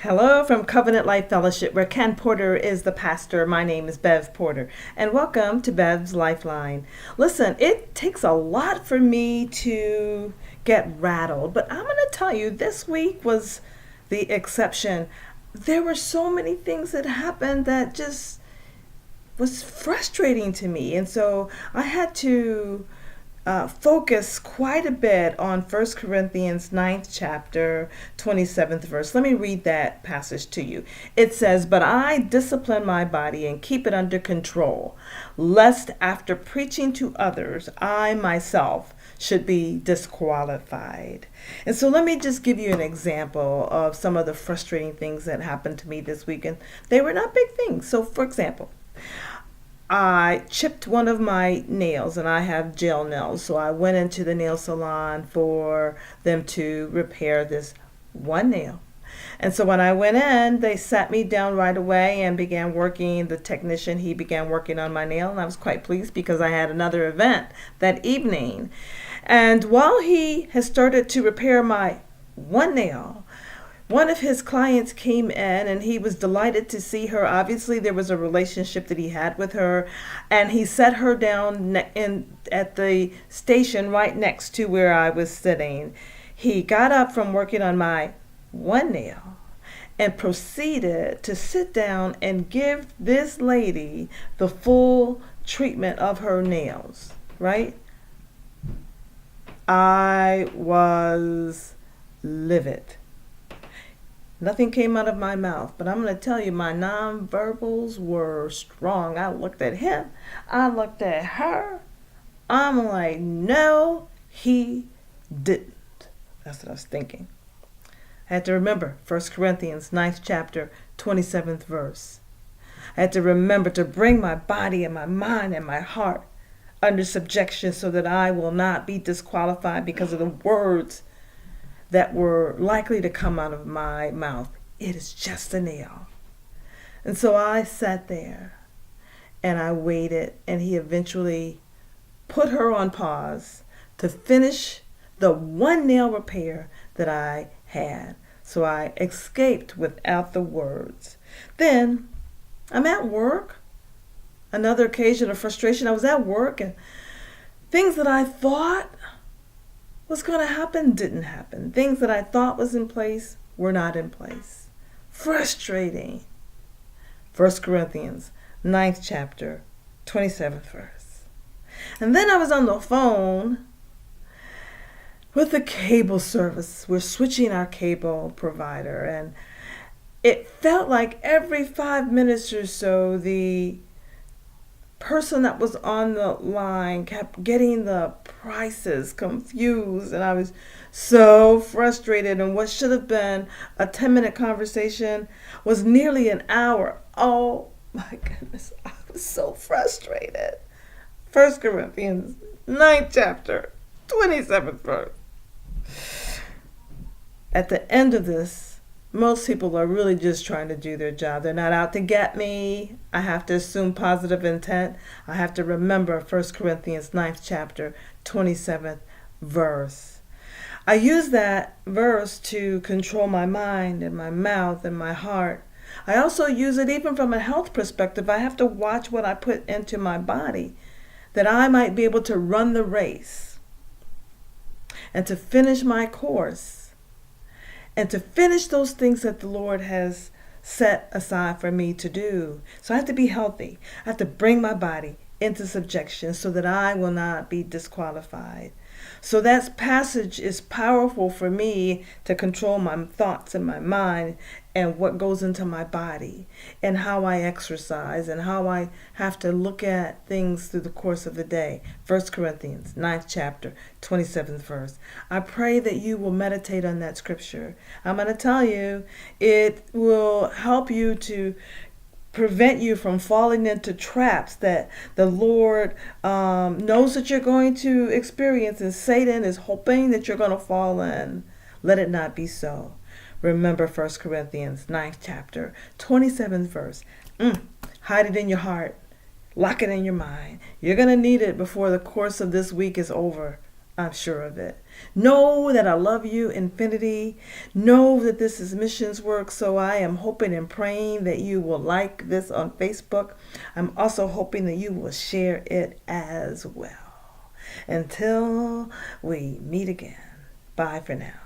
Hello from Covenant Life Fellowship, where Ken Porter is the pastor. My name is Bev Porter, and welcome to Bev's Lifeline. Listen, it takes a lot for me to get rattled, but I'm going to tell you, this week was the exception. There were so many things that happened that just was frustrating to me, and so I had to focus quite a bit on 1 Corinthians 9th chapter, 27th verse. Let me read that passage to you. It says, "But I discipline my body and keep it under control, lest after preaching to others, I myself should be disqualified." And so let me just give you an example of some of the frustrating things that happened to me this week. And they were not big things. So for example, I chipped one of my nails, and I have gel nails. So I went into the nail salon for them to repair this one nail. And so when I went in, they sat me down right away and began working. The technician, he began working on my nail, and I was quite pleased because I had another event that evening. And while he had started to repair my one nail, one of his clients came in, and he was delighted to see her. Obviously, there was a relationship that he had with her, and he set her down at the station right next to where I was sitting. He got up from working on my one nail and proceeded to sit down and give this lady the full treatment of her nails, right? I was livid. Nothing came out of my mouth, but I'm going to tell you, my nonverbals were strong. I looked at him. I looked at her. I'm like, no, he didn't. That's what I was thinking. I had to remember 1 Corinthians 9th chapter, 27th verse. I had to remember to bring my body and my mind and my heart under subjection so that I will not be disqualified because of the words that were likely to come out of my mouth. It is just a nail. And so I sat there and I waited, and he eventually put her on pause to finish the one nail repair that I had. So I escaped without the words. Then I'm at work. Another occasion of frustration. I was at work, and things that I thought was going to happen didn't happen. Things that I thought was in place were not in place. Frustrating. 1 Corinthians 9th chapter, 27th verse. And then I was on the phone with the cable service. We're switching our cable provider, and it felt like every 5 minutes or so, the person that was on the line kept getting the prices confused, and I was so frustrated, and what should have been a 10-minute conversation was nearly an hour. Oh my goodness, I was so frustrated. 1 Corinthians 9th chapter, 27th verse. At the end of this, most people are really just trying to do their job. They're not out to get me. I have to assume positive intent. I have to remember 1 Corinthians 9th chapter, 27th verse. I use that verse to control my mind and my mouth and my heart. I also use it even from a health perspective. I have to watch what I put into my body, that I might be able to run the race and to finish my course, and to finish those things that the Lord has set aside for me to do. So I have to be healthy. I have to bring my body into subjection so that I will not be disqualified. So that passage is powerful for me to control my thoughts and my mind and what goes into my body and how I exercise and how I have to look at things through the course of the day. 1 Corinthians 9th chapter, 27th verse. I pray that you will meditate on that scripture. I'm going to tell you, it will help you to prevent you from falling into traps that the Lord knows that you're going to experience, and Satan is hoping that you're going to fall in. Let it not be so. Remember 1 Corinthians 9th chapter, 27th verse. Hide it in your heart. Lock it in your mind. You're going to need it before the course of this week is over. I'm sure of it. Know that I love you, infinity. Know that this is missions work. So I am hoping and praying that you will like this on Facebook. I'm also hoping that you will share it as well. Until we meet again. Bye for now.